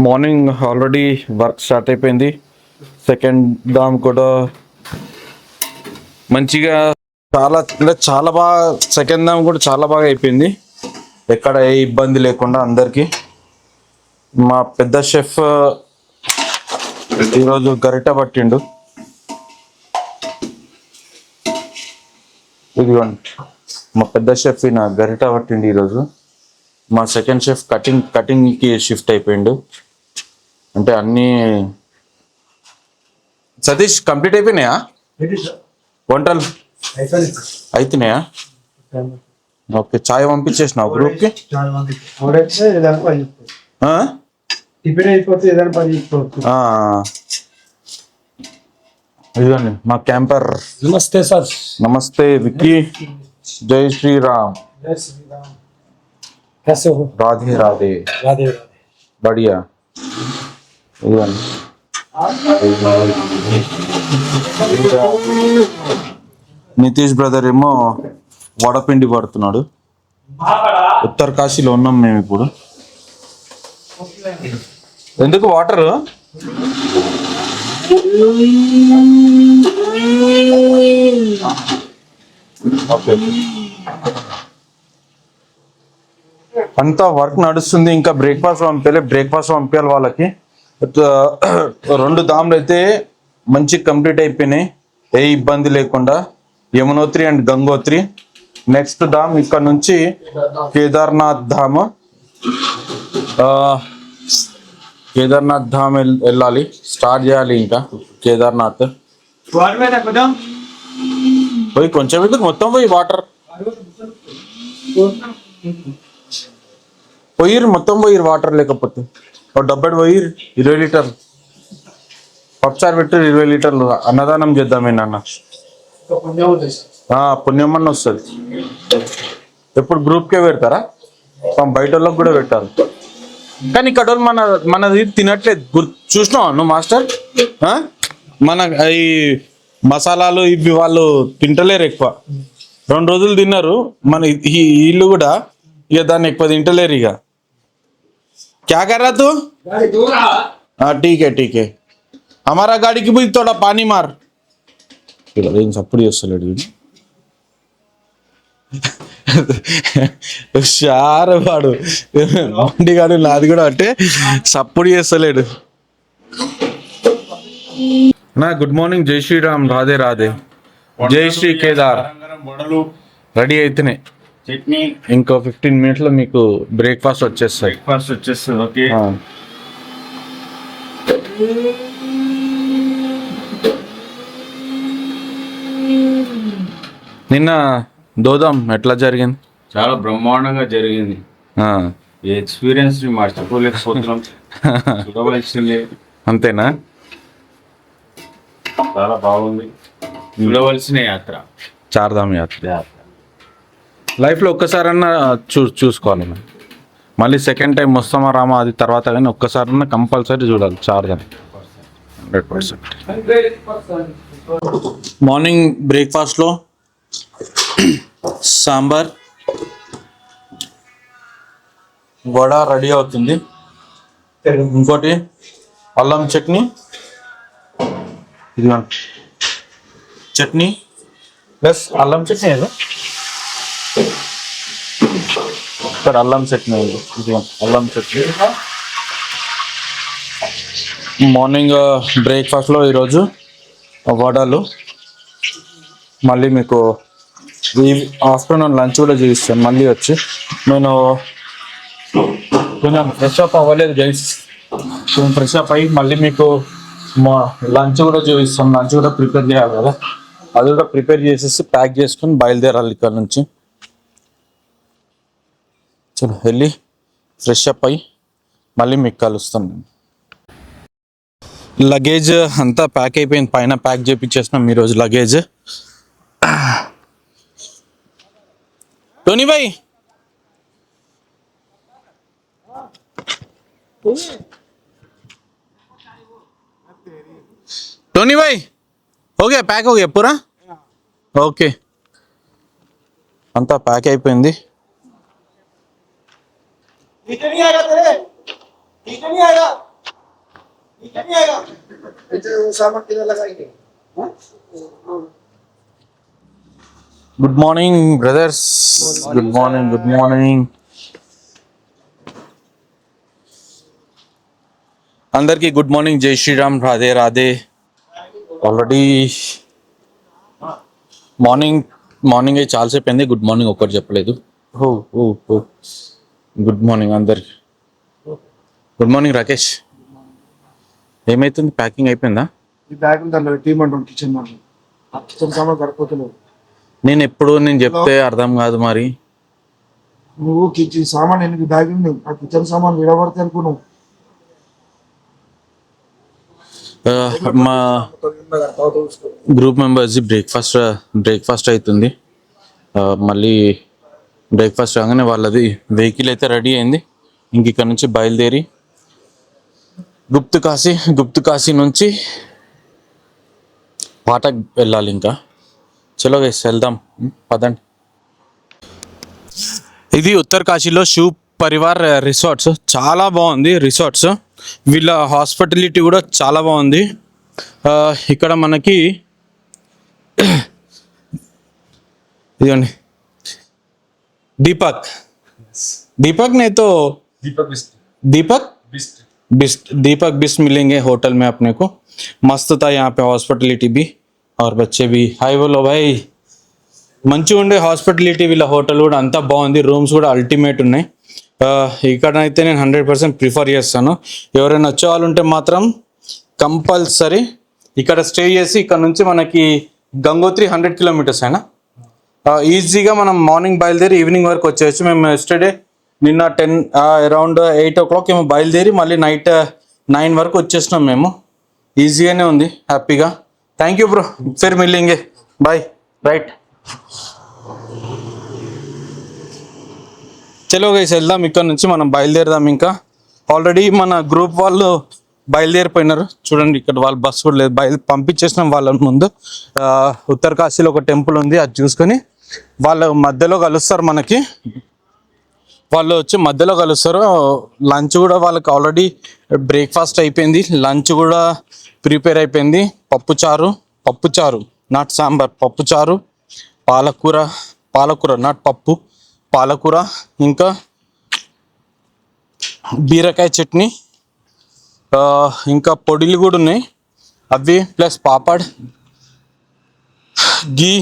Morning already work start అయిపోయింది. Second Dham కూడా మంచిగా చాలా బాగా, సెకండ్ దామ్ కూడా చాలా బాగా అయిపోయింది. ఎక్కడ ఏ ఇబ్బంది లేకుండా అందరికీ. మా పెద్ద షెఫ్ ఈరోజు గరిట పట్టిండు. ఇదిగోండి, మా పెద్ద షెఫ్ నా గరిట పట్టిండు ఈరోజు. మా సెకండ్ షెఫ్ కటింగ్కి షిఫ్ట్ అయిపోయిండు. అంటే అన్నీ సతీష్ కంప్లీట్ అయిపోయినాయా వంటలు? అయితున్నాయా? ఓకే. చాయ్ పంపించేసినావు గ్రూప్కి? ఇదిగోండి మా క్యాంపర్. నమస్తే సార్. నమస్తే విక్కీ. జై శ్రీరామ్. రాధే రాధే. బడియా. ఇదిగోండి నితీష్ బ్రదర్ ఏమో వడపిండి పడుతున్నాడు. ఉత్తరకాశీలో ఉన్నాం మేము ఇప్పుడు. ఎందుకు వాటర్? అంతా వర్క్ నడుస్తుంది. ఇంకా బ్రేక్ఫాస్ట్ పంపించాలి వాళ్ళకి. 2 దామ్లు అయితే మంచి కంప్లీట్ అయిపోయినాయి, ఏ ఇబ్బంది లేకుండా. యమునోత్రి అండ్ గంగోత్రి. నెక్స్ట్ ధామ్ ఇక్కడ నుంచి కేదార్నాథ్ ధామ్. వెళ్ళాలి, స్టార్ట్ చేయాలి. ఇంకా కేదార్నాథ్ పోయి కొంచెం ఇది మొత్తం పోయి వాటర్ మొత్తం పోయిరు వాటర్. లేకపోతే ఒక డబ్బెడు పోయిరు 20 లీటర్లు పప్పుచారు పెట్టి 20 లీటర్లు అన్నదానం చేద్దామే నాన్న. పుణ్యమన్న వస్తుంది. ఎప్పుడు గ్రూప్కే పెడతారా? బయట వాళ్ళకి కూడా పెట్టారు. కానీ ఇక్కడ మనది తినట్లేదు. చూసినావా నువ్వు మాస్టర్? మన ఈ మసాలాలు ఇవి వాళ్ళు తింటలేరు ఎక్కువ. 2 రోజులు తిన్నారు. మన ఈ ఇల్లు కూడా ఇక దాన్ని ఎక్కువ తింటలేరు. ఇక क्या कर रहा तू? हाँ ठीक है. हमारा गाड़ी की भी थोड़ा पानी मार. ఏం సప్పుడు చేస్తలేడు షారు వాడు. బండిగాడు నాది కూడా అంటే సప్పుడు చేస్తలేడు. నా గుడ్ మార్నింగ్. జై శ్రీరామ్. రాధే రాధే. జై శ్రీ కేదార్. రెడీ అయితేనే చట్నీ ఇంకో 15 minutes లో మీకు బ్రేక్ఫాస్ట్ వచ్చేస్తుంది. ఓకే. నిన్న దోదాం ఎట్లా జరిగింది? చాలా బ్రహ్మాండంగా జరిగింది. ఈ ఎక్స్పీరియన్స్ మర్చిపోలేకపోతున్నాం. చూడవలసిందే. అంతేనా? చాలా బాగుంది. చూడవలసిన యాత్ర, చార్ధామ్ యాత్ర. లైఫ్లో ఒక్కసారన్నా చూసుకోవాలి. మళ్ళీ సెకండ్ టైం వస్తామా రామా అది తర్వాత, కానీ ఒక్కసారన్నా కంపల్సరీ చూడాలి చార్ధామ్. 100%. మార్నింగ్ బ్రేక్ఫాస్ట్లో సాంబార్, వడ రెడీ అవుతుంది. ఇంకోటి అల్లం చట్నీ. ఇది చట్నీ ప్లస్ అల్లం చట్నీ. ఇక్కడ అల్లం చట్నీ. ఇది అల్లం చట్నీ. మార్నింగ్ బ్రేక్ఫాస్ట్లో ఈరోజు వడలు. మళ్ళీ మీకు ఆఫ్టర్నూన్ లంచ్ కూడా చూపిస్తాను. మళ్ళీ వచ్చి నేను కొంచెం ఫ్రెష్ అప్ అవ్వలేదు గైస్. కొంచెం ఫ్రెష్ అప్ అయ్యి మళ్ళీ మీకు మా లంచ్ కూడా చూపిస్తాను. లంచ్ కూడా ప్రిపేర్ చేయాలి కదా, అది కూడా ప్రిపేర్ చేసేసి ప్యాక్ చేసుకుని బయలుదేరాలి ఇక్కడ నుంచి. చలో వెళ్ళి ఫ్రెష్ అప్ అయ్యి మళ్ళీ మీకు కలుస్తాను. లగేజ్ అంతా ప్యాక్ అయిపోయింది. పైన ప్యాక్ చేయించేసినాం ఈరోజు లగేజ్. टोनी भाई हो गया, पैक हो गया पूरा? ఓకే, అంతా ప్యాక్ అయిపోయింది. Good morning brothers, good morning, good morning అందరికీ. గుడ్ మార్నింగ్, జై శ్రీరామ్, రాధే రాధే. ఆల్రెడీ మార్నింగ్ అయి చాలాసేపు అయింది. గుడ్ మార్నింగ్ ఒక్కటి చెప్పలేదు. ఓ ఓ ఓ గుడ్ మార్నింగ్ అందరికి. Good morning Rakesh. ఏమైతుంది, ప్యాకింగ్ అయిపోయిందా? ఈ బ్యాగ్ దాంట్లో టీమంటాం కిచెన్ మనం కిచెన్ సామాన్ సరిపోతలేవు. నేను చెప్తే అర్థం కాదు మరి. నువ్వు కిచెన్ సామాన్ ఎన్ని బ్యాగ్ ఉంది, ఆ కిచెన్ సామాన్ విడబడితే అనుకున్నావు. మా గ్రూప్ మెంబర్స్ బ్రేక్ఫాస్ట్ అవుతుంది. మళ్ళీ బ్రేక్ఫాస్ట్ రాగానే వాళ్ళది వెహికల్ అయితే రెడీ అయింది. ఇంక ఇక్కడ నుంచి బయలుదేరి గుప్తు కాశీ నుంచి పాటకు వెళ్ళాలి. ఇంకా చలో గైస్ వెళ్దాం, పదండి. ఇది ఉత్తరకాశీలో శివ్ పరివార్ రిసార్ట్స్. చాలా బాగుంది రిసార్ట్స్. వీళ్ళ హాస్పిటాలిటీ కూడా చాలా బాగుంది. ఇక్కడ మనకి ఇదిగోండి दीपक नहीं तो दीपक बिस्ट मिलेंगे होटल में अपने को. मस्त था यहाँ पे हॉस्पिटलिटी भी और बच्चे भी. हाय बोलो भाई. మంచిగా ఉండే హాస్పిటాలిటీ వీళ్ళ హోటల్ కూడా అంతా బాగుంది. రూమ్స్ కూడా అల్టిమేట్ ఉన్నాయి. ఇక్కడైతే నేను 100% ప్రిఫర్ చేస్తాను. ఎవరైనా వచ్చే వాళ్ళు ఉంటే మాత్రం కంపల్సరీ ఇక్కడ స్టే చేసి ఇక్కడ నుంచి మనకి గంగోత్రి 100 కిలోమీటర్స్ అయినా ఈజీగా మనం మార్నింగ్ బయలుదేరి ఈవినింగ్ వరకు వచ్చేయచ్చు. మేము ఎస్టర్డే నిన్న అరౌండ్ 8 o'clock ఏమో బయలుదేరి మళ్ళీ నైట్ 9 వరకు వచ్చేసినాం మేము. ఈజీగానే ఉంది, హ్యాపీగా. థ్యాంక్ యూ బ్రో, ఫిర్ మిలింగే, బాయ్. రైట్, చలో గైస్ వెళ్దాం. ఇక్కడ నుంచి మనం బయలుదేరదాం. ఇంకా ఆల్రెడీ మన గ్రూప్ వాళ్ళు బయలుదేరిపోయినారు. చూడండి ఇక్కడ వాళ్ళ బస్సు కూడా లేదు, పంపించేసినాం వాళ్ళ ముందు. ఉత్తరకాశీలో ఒక టెంపుల్ ఉంది, అది చూసుకొని వాళ్ళు మధ్యలో కలుస్తారు. వాళ్ళు వచ్చి మధ్యలో కలుస్తారు. లంచ్ కూడా వాళ్ళకి ఆల్రెడీ బ్రేక్ఫాస్ట్ అయిపోయింది, లంచ్ కూడా ప్రిపేర్ అయిపోయింది. పప్పుచారు నాట్ సాంబార్, పప్పుచారు, పాలకూర నాట్ పప్పు, పాలకూర, ఇంకా బీరకాయ చట్నీ, ఇంకా పొడిలు కూడా ఉన్నాయి అవి, ప్లస్ పాపడ్, గీ.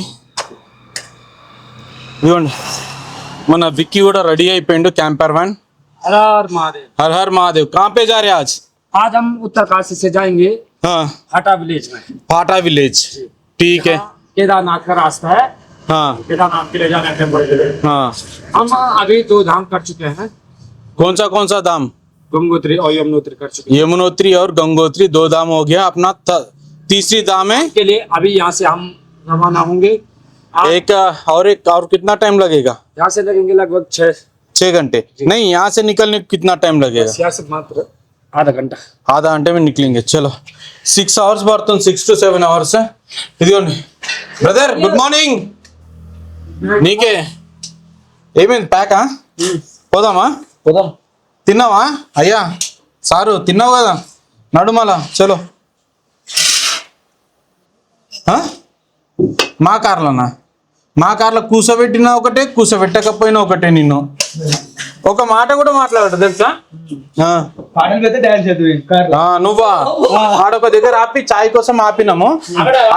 ఇదిగోండి మన విక్కీ కూడా రెడీ అయిపోయిండు. Camper van. हर हर महादेव. कहाँ पे जा रहे हैं आज? आज हम उत्तरकाशी से जाएंगे हाँ, फाटा विलेज में. फाटा विलेज. ठीक है. केदारनाथ का रास्ता है. हाँ केदारनाथ के लिए जाना है. हाँ. हम अभी 2 धाम कर चुके हैं. कौन सा धाम? गंगोत्री और यमुनोत्री कर चुके हैं. यमुनोत्री और गंगोत्री 2 धाम हो गया. अपना तीसरी धाम है के लिए अभी यहाँ से हम रवाना होंगे. एक और कितना टाइम लगेगा? यहाँ से लगेंगे लगभग 6 घंटे. नहीं, यहाँ से निकलने को कितना टाइम लगेगा? यहाँ से मात्र आधा घंटा. आधा घंटे में निकलेंगे. चलो 6 hours పడుతుంది, 6 to 7 hours. ఇదిగోండి బ్రదర్, గుడ్ మార్నింగ్. నీకే ఏమైంది, ప్యాకా? పోదామా? పోదాం. తిన్నావా? అయ్యా సారు తిన్నావు కదా, నడుమల. చలో. మా కార్లో కూసబెట్టినా ఒకటే, కూసబెట్టకపోయినా ఒకటే. నిన్ను ఒక మాట కూడా మాట్లాడట తెలుసా? నువ్వా? ఆడొక దగ్గర ఆపి చాయ్ కోసం ఆపినాము,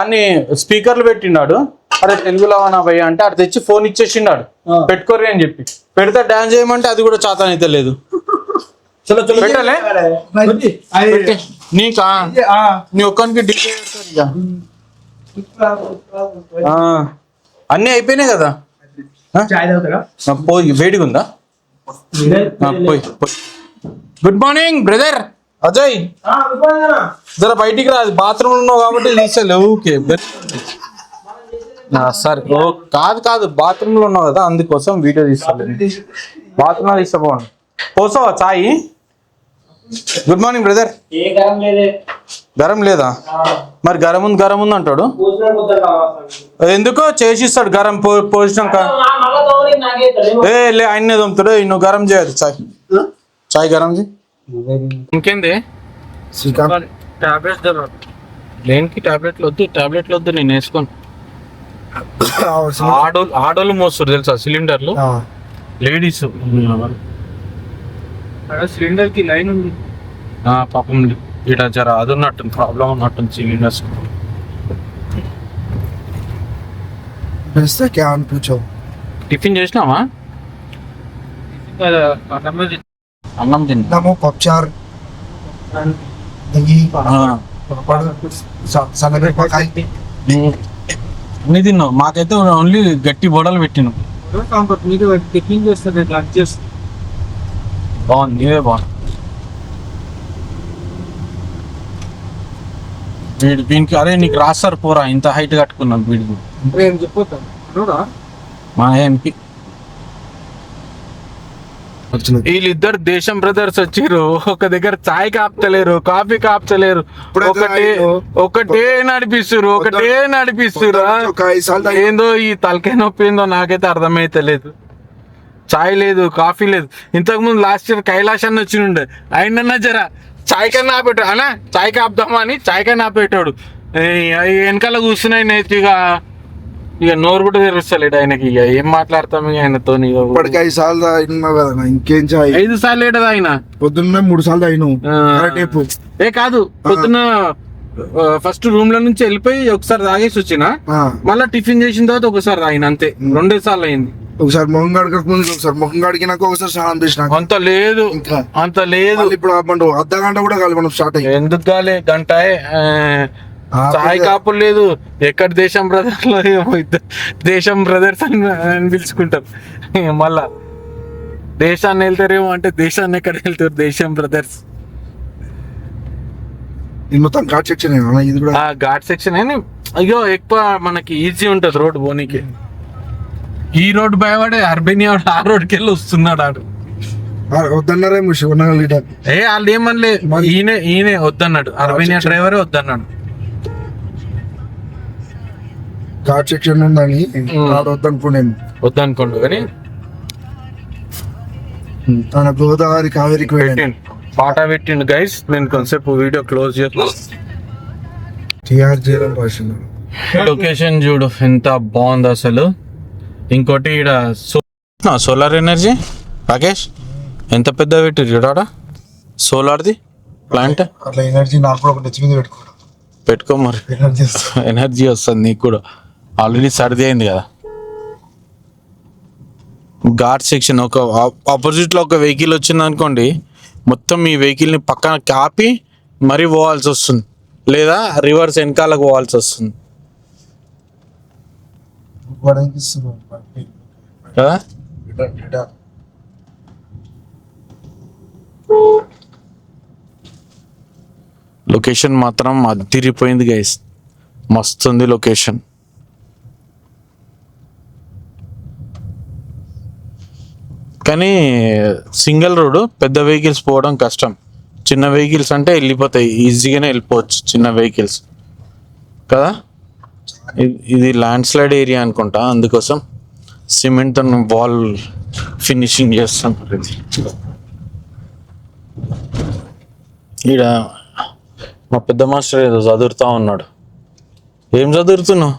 అన్ని స్పీకర్లు పెట్టినాడు. అరే తెలుగులో నా భయ్య అంటే అటు తెచ్చి ఫోన్ ఇచ్చేసిండాడు, పెట్టుకోర్రి అని చెప్పి. పెడితే డాన్స్ చేయమంటే అది కూడా చాతనైతే లేదు. పెట్టలే నీకా? నీ ఒక్కనికి డీజే అన్నీ అయిపోయినాయి కదా. పోయి వేడిగా ఉందా? పోయి. Good morning brother Ajay. జర బయటికి రా, బాత్రూమ్ ఉన్నావు కాబట్టి తీసేలేవు. ఓకే సరే. కాదు బాత్రూమ్ లో ఉన్నావు కదా, అందుకోసం వీడియో తీస్తాను. బాత్రూమ్ లో తీసుకోండి. పోసావా చాయ్? Good morning brother. గరం లేదా? మరి గరం ఉంది అంటాడు. ఎందుకో చేసిస్తాడు గరం పోసినాక. లే ఆయన్నే దొమ్ముతాడు. నువ్వు గరం చేయదు చాయ్ గరం చేయి. ఇంకేంది శ్రీకాంత్ టాబ్లెట్స్ దొరకదు. దేనికి టాబ్లెట్లు వద్దు నేను వేసుకోను. ఆడోళ్ళు మోస్తారు తెలుసా సిలిండర్లు, లేడీస్ సిలిండర్ కి లైన్ ఉంది. పాపం ఇక్కడ జర అది ఉన్నట్టుంది, ప్రాబ్లం ఉన్నట్టుంది సిలిండర్స్. बेचते क्या अन पूछो టిఫిన్ చేసినావా? అన్నం తిన్నా. नमो पपचार दही पापड़ सगळे पकाई అన్ని తిన్నావు, మాకైతే ఓన్లీ గట్టి బొడలు పెట్టినావు. మీరు టిఫిన్ చేస్తారు, లంచ్ చేస్తారు. బాగుంది, నీవే బాగుంది. వీడికి అరే నీకు రాస్తారు పోరా, ఇంత హైట్ కట్టుకున్నాను వీడికి. ఏం చెప్పొద్దాం మా ఏంకి వీళ్ళిద్దరు దేశం బ్రదర్స్ వచ్చిర్రు. ఒక దగ్గర చాయ్ కాపుతలేరు, కాఫీ కాపుతలేరు, ఒకటే నడిపిస్తురు. ఏందో ఈ తలకాయ నొప్పి ఏందో నాకైతే అర్థమైతలేదు. చాయ్ లేదు, కాఫీ లేదు. ఇంతకు ముందు లాస్ట్ ఇయర్ కైలాష్ అన్న వచ్చిండే, ఆయనన్నా జరా చాయ్ కన్నా ఆపేటాడు అన్నా, చాయ్ కాపుదామా అని చాయ్ కన్నా ఆపేటాడు. వెనకాల కూర్చున్నాయి నేతి ఇక నోరు కూడా తెరుస్తలేడు ఆయనకి. ఇక ఏం మాట్లాడతాం ఇక ఆయనతో. ఇప్పటికి 5 సార్లు అయినా కదా, ఇంకేం చాయ్. 5 సార్లు ఏటది ఆయన, పొద్దున్న 3 సార్లు అయినావు. ఏ కాదు, పొద్దున్న ఫస్ట్ రూమ్ లో నుంచి వెళ్ళిపోయి ఒకసారి తాగేసి వచ్చిన, మళ్ళీ టిఫిన్ చేసిన తర్వాత ఒకసారి తాగిన, అంతే. 2 సార్లు అయింది. ఒకసారి మొహం కడక ముందు, ఒకసారి ముఖం కడిగినాక, ఒకసారి స్నానం చేసినాక. అంత లేదు. ఇప్పుడు అర్ధ గంట కూడా కాదు మనం స్టార్ట్ అయ్యి. ఎందుకు కాలే, గంట చాయ్ కాపులు లేదు. ఎక్కడ దేశం బ్రదర్స్ లో ఏమో దేశం బ్రదర్స్ అని పిలుచుకుంటారు. మళ్ళా దేశాన్ని వెళ్తారేమో అంటే దేశాన్ని ఎక్కడ వెళ్తారు, దేశం బ్రదర్స్. మొత్తం ఘాట్ సెక్షన్ ఇది కూడా. ఘాట్ సెక్షన్ అని అయ్యో ఎక్కువ మనకి ఈజీ ఉంటది రోడ్ పోనీకి. ఈ రోడ్ భయపడే అర్బేనియా ఆ రోడ్కి వెళ్ళి వస్తున్నాడు ఆడు. వద్దన్నారే లీటర్. వాళ్ళు ఏమనలే, ఈయనే వద్దన్నాడు, అర్బేనియా డ్రైవరే వద్దన్నాడు. ఘాట్ సెక్షన్ ఉందని వద్దనుకోండు కానీ తన గోదావరి కావేరికి పెట్టిండు, పాట పెట్టిండు. గైస్ నేను కొంతసేపు వీడియో క్లోజ్ చేస్తాను. లొకేషన్ చూడు ఎంత బాగుంది అసలు. ఇంకోటి ఇక్కడ సోలార్ ఎనర్జీ రాకేష్ ఎంత పెద్ద పెట్టి చూడా, సోలార్ది ప్లాంట్. అట్లా ఎనర్జీ నాకు కూడా ఒక నెత్తి మీద పెట్టుకో మరి, ఎనర్జీ వస్తుంది నీకు కూడా. ఆల్రెడీ సర్ది అయింది కదా. ఘాట్ సెక్షన్ ఒక ఆపోజిట్ లో ఒక వెహికల్ వచ్చింది అనుకోండి, మొత్తం ఈ వెహికల్ ని పక్కన కాపి మరీ పోవాల్సి వస్తుంది, లేదా రివర్స్ వెనకాలకు పోవాల్సి వస్తుంది కదా. లొకేషన్ మాత్రం అదిరిపోయింది గైస్, మస్తుంది లొకేషన్. కానీ సింగిల్ రోడ్, పెద్ద వెహికల్స్ పోవడం కష్టం. చిన్న వెహికల్స్ అంటే వెళ్ళిపోతాయి, ఈజీగానే వెళ్ళిపోవచ్చు చిన్న వెహికల్స్ కదా. ఇది ల్యాండ్ స్లైడ్ ఏరియా అనుకుంటా, అందుకోసం సిమెంట్ వాల్ ఫినిషింగ్ చేస్తాం. ఈడ మా పెద్ద మాస్టర్ ఏదో చదువుతా ఉన్నాడు. ఏం చదువుతున్నావు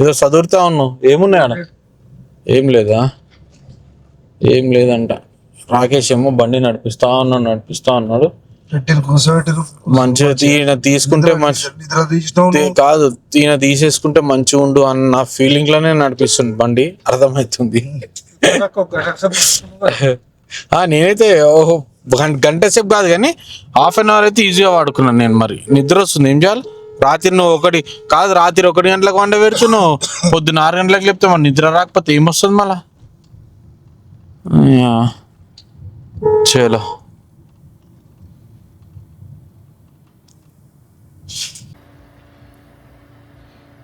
ఏదో చదువుతా ఉన్నావు. ఏమున్నాయి ఆడ? ఏం లేదా? ఏం లేదంట. రాకేష్ ఏమో బండి నడిపిస్తా ఉన్నాడు. మంచిగా ఈయన తీసుకుంటే కాదు, ఈయన తీసేసుకుంటే మంచిగా ఉండు అన్న ఫీలింగ్ లోనే నడిపిస్తుంది బండి, అర్థమవుతుంది. నేనైతే గంట సేపు కాదు కానీ ½ అన్ అవర్ అయితే ఈజీగా వాడుకున్నాను నేను. మరి నిద్ర వస్తుంది, ఏం చేయాలి? రాత్రి 1 గంటలకు వంట పెడుతున్నావు, పొద్దున్న 6 గంటలకు లేపితే మరి నిద్ర రాకపోతే ఏమొస్తుంది మళ్ళా? చలో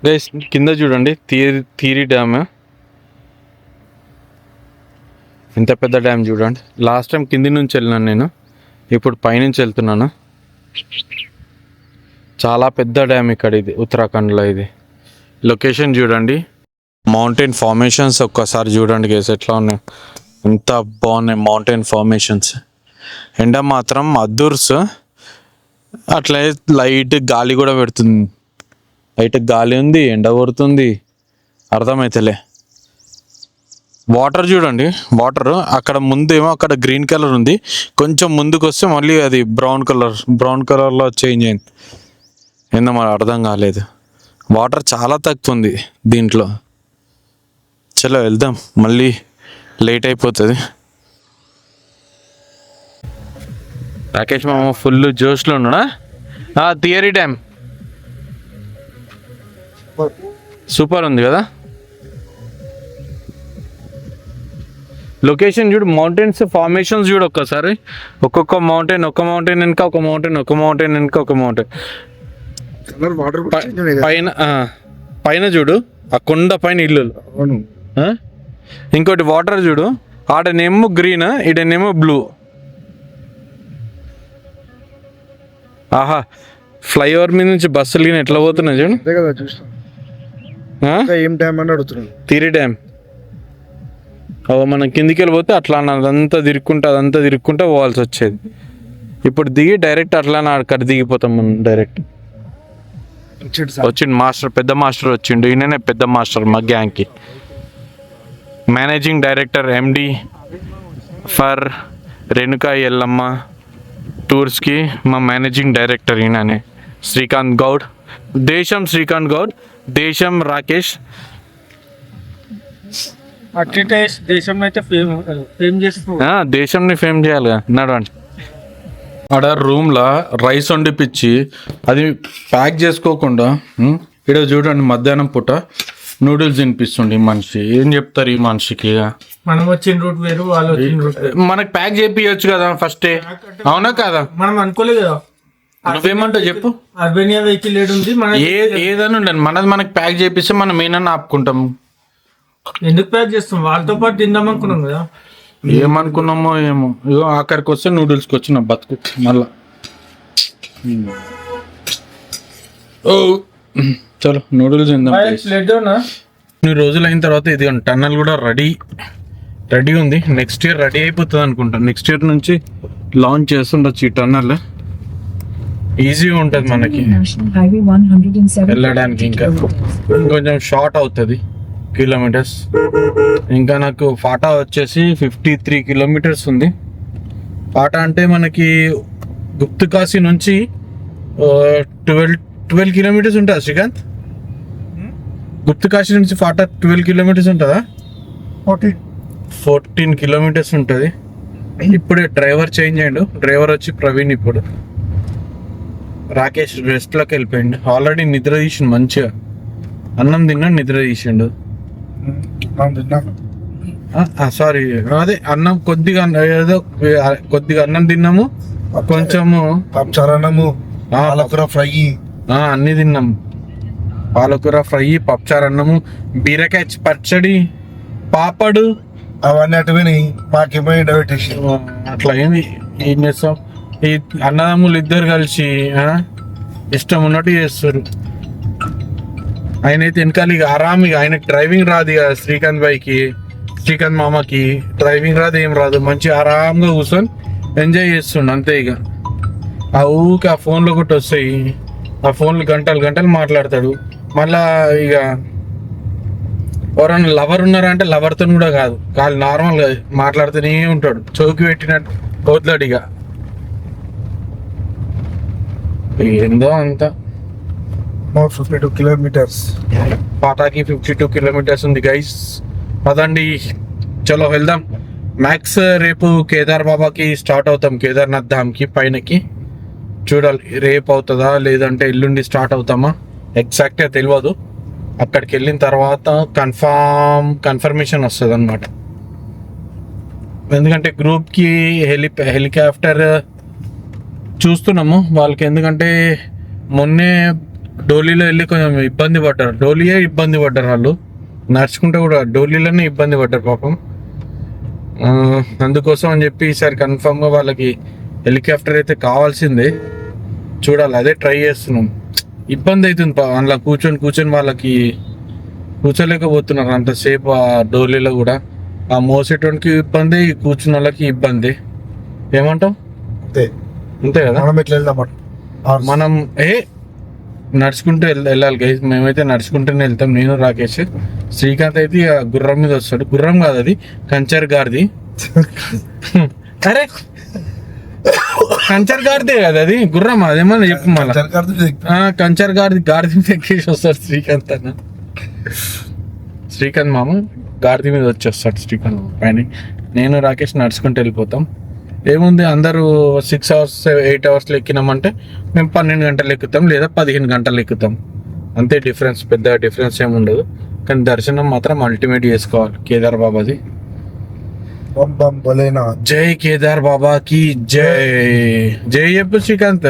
గైస్, కింద చూడండి తీరి డ్యామ్. ఇంత పెద్ద డ్యామ్ చూడండి. లాస్ట్ టైం కింది నుంచి వెళ్ళినాను నేను, ఇప్పుడు పైనుంచి వెళ్తున్నాను. చాలా పెద్ద డ్యామ్ ఇక్కడ, ఇది ఉత్తరాఖండ్లో. ఇది లొకేషన్ చూడండి, మౌంటైన్ ఫార్మేషన్స్ ఒక్కసారి చూడండి గైస్ ఎట్లా ఉన్నాయి, ఎంత బాగున్నాయి మౌంటైన్ ఫార్మేషన్స్. ఎండ మాత్రం అద్దూర్స్. అట్లే లైట్ గాలి కూడా పెడుతుంది, లైట్ గాలి ఉంది, ఎండ కొడుతుంది, అర్థమైతలే. వాటర్ చూడండి, వాటర్ అక్కడ ముందేమో అక్కడ గ్రీన్ కలర్ ఉంది, కొంచెం ముందుకు వస్తే మళ్ళీ అది బ్రౌన్ కలర్లో చేంజ్ అయింది. ఏందో మరి అర్థం కాలేదు. వాటర్ చాలా తక్కువ ఉంది దీంట్లో. చలో వెళ్దాం, మళ్ళీ లేట్ అయిపోతుంది. రాకేష్ మామ ఫుల్ జోష్లో ఉన్నాడా? థియరీ డ్యామ్ సూపర్ ఉంది కదా. లొకేషన్ చూడు, మౌంటైన్స్ ఫార్మేషన్స్ చూడు ఒక్కసారి. ఒక్కొక్క మౌంటైన్, ఒక మౌంటైన్ వెనుక ఒక మౌంటైన్, ఒక మౌంటైన్ వెనుక ఒక మౌంటైన్. వాటర్ పైన చూడు, ఆ కొండ పైన ఇల్లు. ఇంకోటి వాటర్ చూడు, ఆడనేమో గ్రీన్, ఈడనేమో బ్లూ. ఆహా, ఫ్లైఓవర్ మీద నుంచి బస్సులు గిన ఎట్లా పోతున్నాయి చూడు. అదే కదా చూస్తాం. ఏం డ్యామ్ అని అడుగుతున్నాను. Theory dam. మనం కిందికి వెళ్ళిపోతే అట్లా అదంతా తిరుక్కుంటా పోవాల్సి వచ్చేది. ఇప్పుడు దిగి డైరెక్ట్ అట్లా అక్కడ దిగిపోతాం మనం డైరెక్ట్. వచ్చిండు మాస్టర్, పెద్ద మాస్టర్ వచ్చిండు. ఈయననే పెద్ద మాస్టర్ మా గ్యాంగ్కి. Managing director MD for Renuka Yellamma టూర్స్కి మా మేనేజింగ్ డైరెక్టర్ ఈయననే శ్రీకాంత్ గౌడ్. శ్రీకాంత్ గౌడ్, దేశం రాకేష్. అట్లీస్ట్ దేశం అయితే ఫేమ్ చేస్తున్నాం. దేశంని ఫేమ్ చేయాలి కదా. నడవండి. ఆడ రూమ్లో రైస్ వండిపిచ్చి అది ప్యాక్ చేసుకోకుండా ఇక్కడ చూడండి, మధ్యాహ్నం పూట నూడిల్స్ తినిపిస్తుండే ఈ మనిషి. ఏం చెప్తారు ఈ మనిషికి? మనం వచ్చిన రూట్ వేరు, వాళ్ళు వచ్చిన రూట్ వేరు. మనకు ప్యాక్ చేపియచ్చు కదా ఫస్టే, అవునా కదా? మనం అనుకోలేదు కదా. నువ్వేమంటావు చెప్పు. అర్బేనియా వెహికల్ ఉంది, ఏదైనా ఉండండి, మనకి ప్యాక్ చేపిస్తే మనం ఏమన్నా ఆపుకుంటాం. ఎందుకు ప్యాక్ చేస్తాం? వాళ్ళతో పాటు తిందాం అనుకున్నాం కదా. ఏమనుకున్నామో ఏమో. ఇగో ఆఖరికి వస్తే నూడిల్స్కి వచ్చిన బతుకు మళ్ళా. ఓ చలో నూడిల్స్ తిందాం. కొన్ని రోజులు అయిన తర్వాత ఇది టన్నల్ కూడా రెడీ ఉంది. నెక్స్ట్ ఇయర్ రెడీ అయిపోతుంది అనుకుంటా. నెక్స్ట్ ఇయర్ నుంచి లాంచ్ చేస్తుండొచ్చు ఈ టన్నల్. ఈజీగా ఉంటుంది మనకి వెళ్ళడానికి. ఇంకా కొంచెం షార్ట్ అవుతుంది కిలోమీటర్స్. ఇంకా నాకు ఫాటా వచ్చేసి 53 కిలోమీటర్స్ ఉంది. ఫాటా అంటే మనకి గుప్తకాశీ నుంచి 12 కిలోమీటర్స్ ఉంటుందా శ్రీకాంత్? గుప్తకాశీ నుంచి ఫాటా 12 కిలోమీటర్స్ ఉంటుందా? 14 కిలోమీటర్స్ ఉంటుంది. ఇప్పుడే డ్రైవర్ చేంజ్ అయ్యాడు. డ్రైవర్ వచ్చి ప్రవీణ్. ఇప్పుడు రాకేష్ రెస్ట్లోకి వెళ్ళిపోయిండు. ఆల్రెడీ నిద్ర తీసిండు మంచిగా. అన్నం తిన్నా, నిద్ర తీసిండు. సారీ, అదే అన్నం కొద్దిగా, ఏదో కొద్దిగా అన్నం తిన్నాము, కొంచెము పప్చారన్నము, పాలకూర ఫ్రై, అన్ని తిన్నాము. పాలకూర ఫ్రై, పప్చారు అన్నము, బీరకాయ పచ్చడి, పాపడు, అవన్నీ అటువని మాకేమో ఎండబెట్టేసి అట్లా అయింది. ఏం చేస్తాం, ఈ అన్నదమ్ములు ఇద్దరు కలిసి ఇష్టం ఉన్నట్టు చేస్తారు. ఆయన అయితే వెనకాల ఇక ఆరామిగా, ఆయనకి డ్రైవింగ్ రాదు ఇక. శ్రీకాంత్ మామకి డ్రైవింగ్ రాదు, ఏం రాదు. మంచి ఆరాంగా కూర్చొని ఎంజాయ్ చేస్తుండు అంతే. ఇక ఆ ఊరికి ఆ ఫోన్లో ఒకటి వస్తాయి, ఆ ఫోన్లు గంటలు మాట్లాడతాడు. మళ్ళా ఇక ఎవరైనా లవర్ ఉన్నారంటే లవర్తో కూడా కాదు, నార్మల్గా మాట్లాడుతూనే ఉంటాడు. చౌకి పెట్టినట్టు వదలడు ఇక. ఏందో అంతా. 52 కిలోమీటర్స్. పాటాకి 52 కిలోమీటర్స్ ఉంది గైస్. పదండి చలో వెళ్దాం. మ్యాక్స్ రేపు కేదార్ బాబాకి స్టార్ట్ అవుతాం, కేదార్నాథ్ ధామ్కి పైనకి. చూడాలి రేపు అవుతుందా లేదంటే ఎల్లుండి స్టార్ట్ అవుతామా, ఎగ్జాక్ట్గా తెలియదు. అక్కడికి వెళ్ళిన తర్వాత కన్ఫర్మేషన్ వస్తుంది అన్నమాట. ఎందుకంటే గ్రూప్కి హెలికాప్టర్ చూస్తున్నాము వాళ్ళకి. ఎందుకంటే మొన్నే డోలీలో వెళ్ళి కొంచెం ఇబ్బంది పడ్డారు వాళ్ళు. నడుచుకుంటే కూడా డోలీలోనే ఇబ్బంది పడ్డారు పాపం. అందుకోసం అని చెప్పి ఈసారి కన్ఫామ్గా వాళ్ళకి హెలికాప్టర్ అయితే కావాల్సిందే. చూడాలి, అదే ట్రై చేస్తున్నాం. ఇబ్బంది అవుతుంది అందులో కూర్చొని వాళ్ళకి కూర్చోలేకపోతున్నారు అంతసేపు ఆ డోలీలో కూడా. ఆ మోసేటోనికి ఇబ్బంది, కూర్చున్న వాళ్ళకి ఇబ్బంది. ఏమంటావు? అంతే అంతే కదా. మనం ఎట్లా వెళ్దాం మనం నడుచుకుంటూ వెళ్ళాలి గైస్. మేమైతే నడుచుకుంటూనే వెళ్తాం. నేను రాకేష్, శ్రీకాంత్ అయితే ఇక గుర్రం మీద వస్తాడు. గుర్రం కాదు, అది కంచర్ గారిది. అరే కంచర్ గారిదే కదా అది, గుర్రం అదేమన్నా చెప్పు మళ్ళీ. కంచర్ గారిది మీద ఎక్కేసి వస్తాడు శ్రీకాంత్ అన్న. శ్రీకాంత్ మామ గాడిద మీద వచ్చేస్తాడు శ్రీకాంత్ పైన. నేను రాకేష్ నడుచుకుంటూ వెళ్ళిపోతాం. ఏముంది, అందరూ 6 hours 8 hours ఎక్కినామంటే మేము 12 గంటలు ఎక్కుతాం, లేదా 15 గంటలు ఎక్కుతాం. అంతే డిఫరెన్స్, పెద్ద డిఫరెన్స్ ఏమి ఉండదు. కానీ దర్శనం మాత్రం అల్టిమేట్ చేసుకోవాలి కేదార్ బాబాది. జై కేదార్ బాబాకి జై. జై చెప్పు శ్రీకాంత్,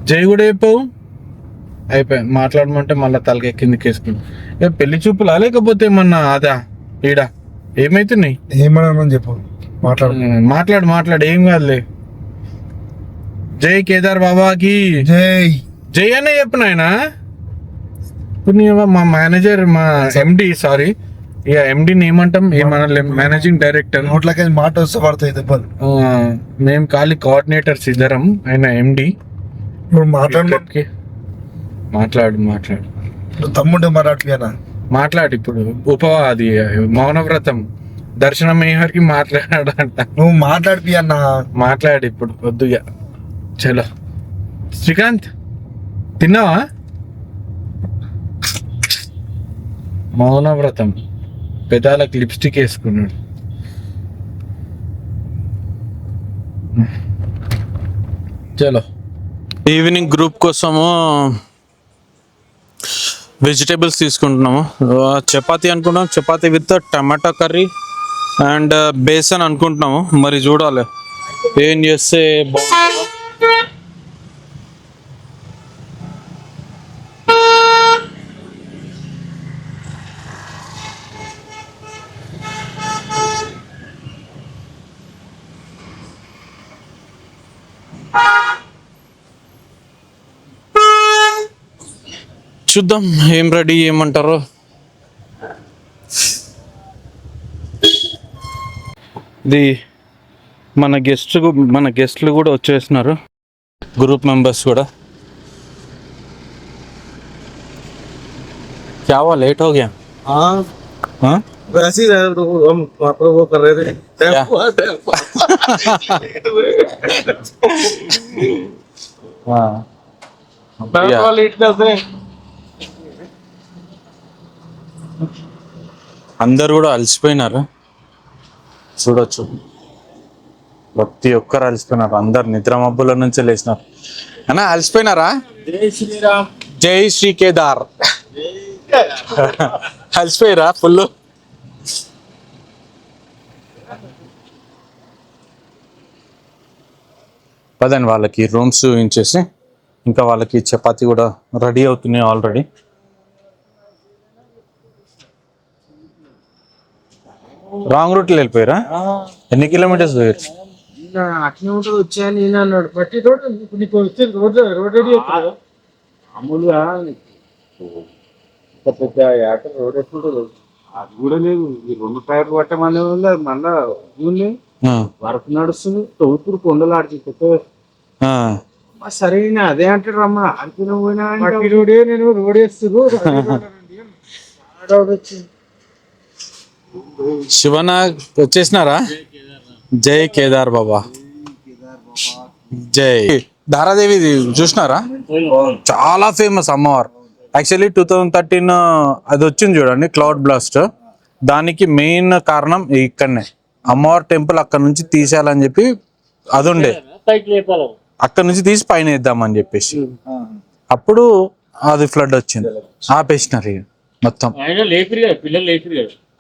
జై కూడా చెప్పవు. అయిపోయి మాట్లాడమంటే మళ్ళీ తలకి కిందకి వేసుకున్నాం. పెళ్లి చూపులా లేకపోతే ఏమన్నా అదా ఈడ ఏమైతున్నాయి? ఏమన్నా చెప్పు, మాట్లాడు ఏం కాదులే. జై కేదార్ బాబాకి జై. జై అనే చెప్పు నాయన. ఇప్పుడు మా మేనేజర్, మా ఎండి, సారీ ఇక ఎండిని ఏమంటాం, ఏమన్నా మేనేజింగ్ డైరెక్టర్. నోట్లకి మాట వస్తే పడతాయి దెబ్బలు. మేము ఖాళీ కోఆర్డినేటర్స్ ఇద్దరం. ఆయన ఎండి. ఇప్పుడు మాట్లాడు తమ్ముంటే మాట్లాడలేనా? మాట్లాడు ఇప్పుడు. అది మౌనవ్రతం దర్శనం అయ్యేవారికి మాట్లాడాడంట. నువ్వు మాట్లాడిపి అన్న. మాట్లాడు ఇప్పుడు, వద్దు ఇక. చలో శ్రీకాంత్, తిన్నావా? మౌనవ్రతం, పెదాలకు లిప్స్టిక్ వేసుకున్నాడు. చలో. ఈవినింగ్ గ్రూప్ కోసము వెజిటేబుల్స్ తీసుకుంటున్నాము. చపాతీ అనుకుంటున్నాం, chapati with tomato curry and besan అనుకుంటున్నాము. మరి చూడాలి ఏం చేస్తే బాగుంటుందో. చూద్దాం ఏం రెడీ ఏమంటారో. ఇది మన గెస్ట్లు కూడా వచ్చేస్తున్నారు, గ్రూప్ మెంబర్స్ కూడా. क्या हुआ, लेट हो गया? हाँ वैसे ही हम वो कर रहे थे। क्या? हाँ लेट करते हैं। అందరు కూడా అలసిపోయినారు చూడొచ్చు. ప్రతి ఒక్కరు అలసిపోయినారు, అందరు నిద్ర మబ్బుల నుంచి లేచినారు. అన్నా అలసిపోయినారా? जय श्री राम। జై శ్రీ కేదార్. అలసిపోయిరా ఫుల్? పదండి, వాళ్ళకి రూమ్స్ చూపించేసి ఇంకా వాళ్ళకి చపాతీ కూడా రెడీ అవుతున్నాయి ఆల్రెడీ. రాంగ్ రూట్లో వెళ్ళిపోయారా? ఎన్ని కిలోమీటర్స్ పోయారు? అట్నే ఉంటుంది వచ్చాయని నేను అన్నాడు. బట్టి రోడ్ నీకు వచ్చే రోడ్ రెడీ అవుతుంది మామూలుగా. పెద్ద ఏటర్ రోడ్ ఎట్లుంటుంది అది కూడా లేదు. ఈ 2 టైర్లు పట్టమనే మళ్ళా వరకు నడుస్తుంది. తోపుడు కొండలు ఆడిచి సరే అదే అంటాడు రమ్మ అనుకుని పోయినా రోడే. నేను రోడ్ వేస్తుంది. శివన వచ్చేసినారా? జై కేదార్ బాబా జై. ధారాదేవి చూసినారా? చాలా ఫేమస్ అమ్మవారు. యాక్చువల్లీ 2013 అది వచ్చింది చూడండి, క్లౌడ్ బ్లాస్ట్. దానికి మెయిన్ కారణం ఇక్కడనే అమ్మవారి టెంపుల్ అక్కడ నుంచి తీసేయాలని చెప్పి అది ఉండే, అక్కడ నుంచి తీసి పైన వేద్దామని చెప్పేసి. అప్పుడు అది ఫ్లడ్ వచ్చింది, ఆపేసినారు మొత్తం.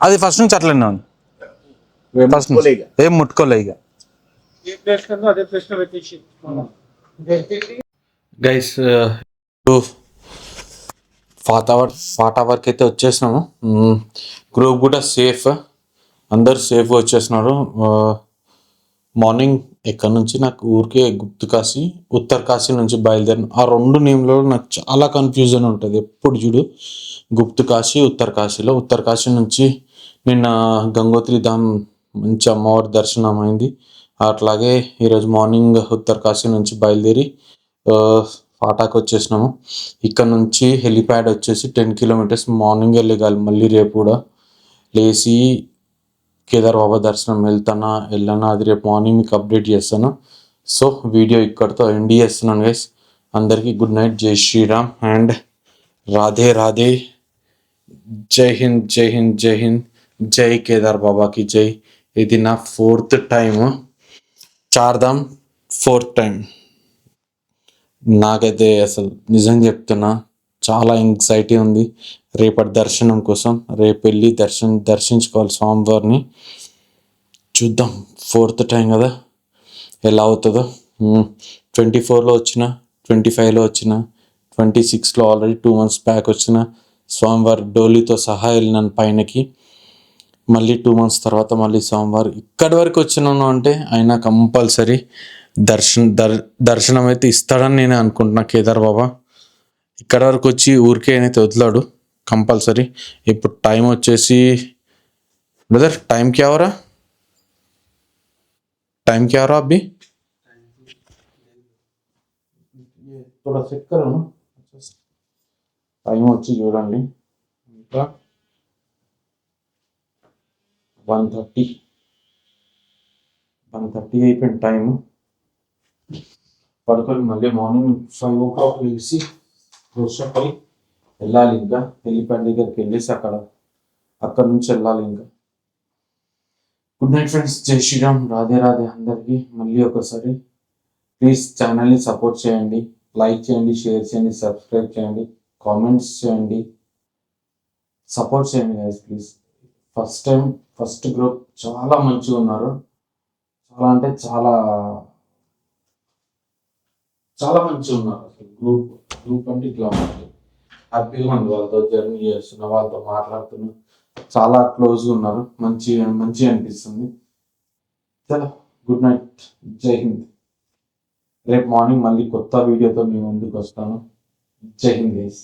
అది ఫస్ట్ నుంచి అట్లనే ఉంది, ఫస్ట్ ఏం ముట్టుకోలే ఇక. గైస్ ఫాటావర్కి అయితే వచ్చేసినాము. గ్రూప్ కూడా సేఫ్, అందరు సేఫ్గా వచ్చేసినారు. మార్నింగ్ ఎక్కడి నుంచి నాకు ఊరికే గుప్తకాశీ, ఉత్తరకాశీ నుంచి బయలుదేరిన. ఆ 2 నేమ్లో నాకు చాలా కన్ఫ్యూజన్ ఉంటుంది ఎప్పుడు చూడు. గుప్తకాశీ, ఉత్తరకాశీలో ఉత్తరకాశీ నుంచి నిన్న గంగోత్రి ధామ్ మంచి అమ్మవారి దర్శనం అయింది. అట్లాగే ఈరోజు మార్నింగ్ ఉత్తరకాశీ నుంచి బయలుదేరి పాటాకు వచ్చేసినాము. ఇక్కడ నుంచి హెలిప్యాడ్ వచ్చేసి 10 కిలోమీటర్స్ మార్నింగ్ వెళ్ళగాలి. మళ్ళీ రేపు కూడా లేచి కేదార్ బాబా దర్శనం వెళ్ళనా అది రేపు మార్నింగ్ మీకు అప్డేట్ చేస్తాను. సో వీడియో ఇక్కడితో ఎండ్ చేస్తున్నాను గైస్. అందరికీ గుడ్ నైట్, జై శ్రీరామ్ అండ్ రాధే రాధే. జై హింద్, జై హింద్, జై హింద్, జై కేదార్ బాబాకి జై. ఇది నా 4th time Chardham, 4th time. నాకైతే అసలు నిజంగా చెప్తున్నా చాలా యాంగ్జైటీ ఉంది రేపటి దర్శనం కోసం. రేపు వెళ్ళి దర్శించుకోవాలి స్వామివారిని. చూద్దాం, 4th టైం కదా ఎలా అవుతుందో. 24లో వచ్చిన, 25లో వచ్చిన, 26లో ఆల్రెడీ 2 months బ్యాక్ వచ్చిన. స్వామివారి డోలీతో సహా వెళ్ళినాను పైనకి. మళ్ళీ 2 months తర్వాత మళ్ళీ స్వామివారు ఇక్కడి వరకు వచ్చినాను అంటే అయినా కంపల్సరీ దర్శనం అయితే ఇస్తాడని నేను అనుకుంటున్నా కేదార్ బాబా. ఇక్కడ వరకు వచ్చి ఊరికే అయితే వదిలాడు కంపల్సరీ. ఇప్పుడు టైం వచ్చేసి బ్రదర్ టైం క్యావరా అబ్బి టైం వచ్చి చూడండి ఇంకా 1:30 అయిపోయింది టైం. పడుకొని మళ్ళీ మార్నింగ్ 5 o'clock లేచి ఫ్రెష్ అప్ అయి వెళ్ళాలి. ఇంకా హెలిప్యాడ్ దగ్గరికి వెళ్ళేసి అక్కడ నుంచి వెళ్ళాలి ఇంకా. గుడ్ నైట్ ఫ్రెండ్స్, జై శ్రీరామ్, రాధే రాధే అందరికీ. మళ్ళీ ఒకసారి ప్లీజ్ ఛానల్ని సపోర్ట్ చేయండి, లైక్ చేయండి, షేర్ చేయండి, సబ్స్క్రైబ్ చేయండి, కామెంట్స్ చేయండి, సపోర్ట్ చేయండి గైస్ ప్లీజ్. ఫస్ట్ గ్రూప్ చాలా మంచిగా ఉన్నారు. చాలా అంటే చాలా మంచిగా ఉన్నారు. అసలు గ్రూప్ అంటే ఇట్లా ఉంటుంది. హ్యాపీగా ఉంది వాళ్ళతో జర్నీ చేస్తున్నా, వాళ్ళతో మాట్లాడుతున్నా. చాలా క్లోజ్గా ఉన్నారు. మంచిగా అనిపిస్తుంది. చలో గుడ్ నైట్, జై హింద్. రేపు మార్నింగ్ మళ్ళీ కొత్త వీడియోతో మీ ముందుకు వస్తాను. జై హింద్ గైస్.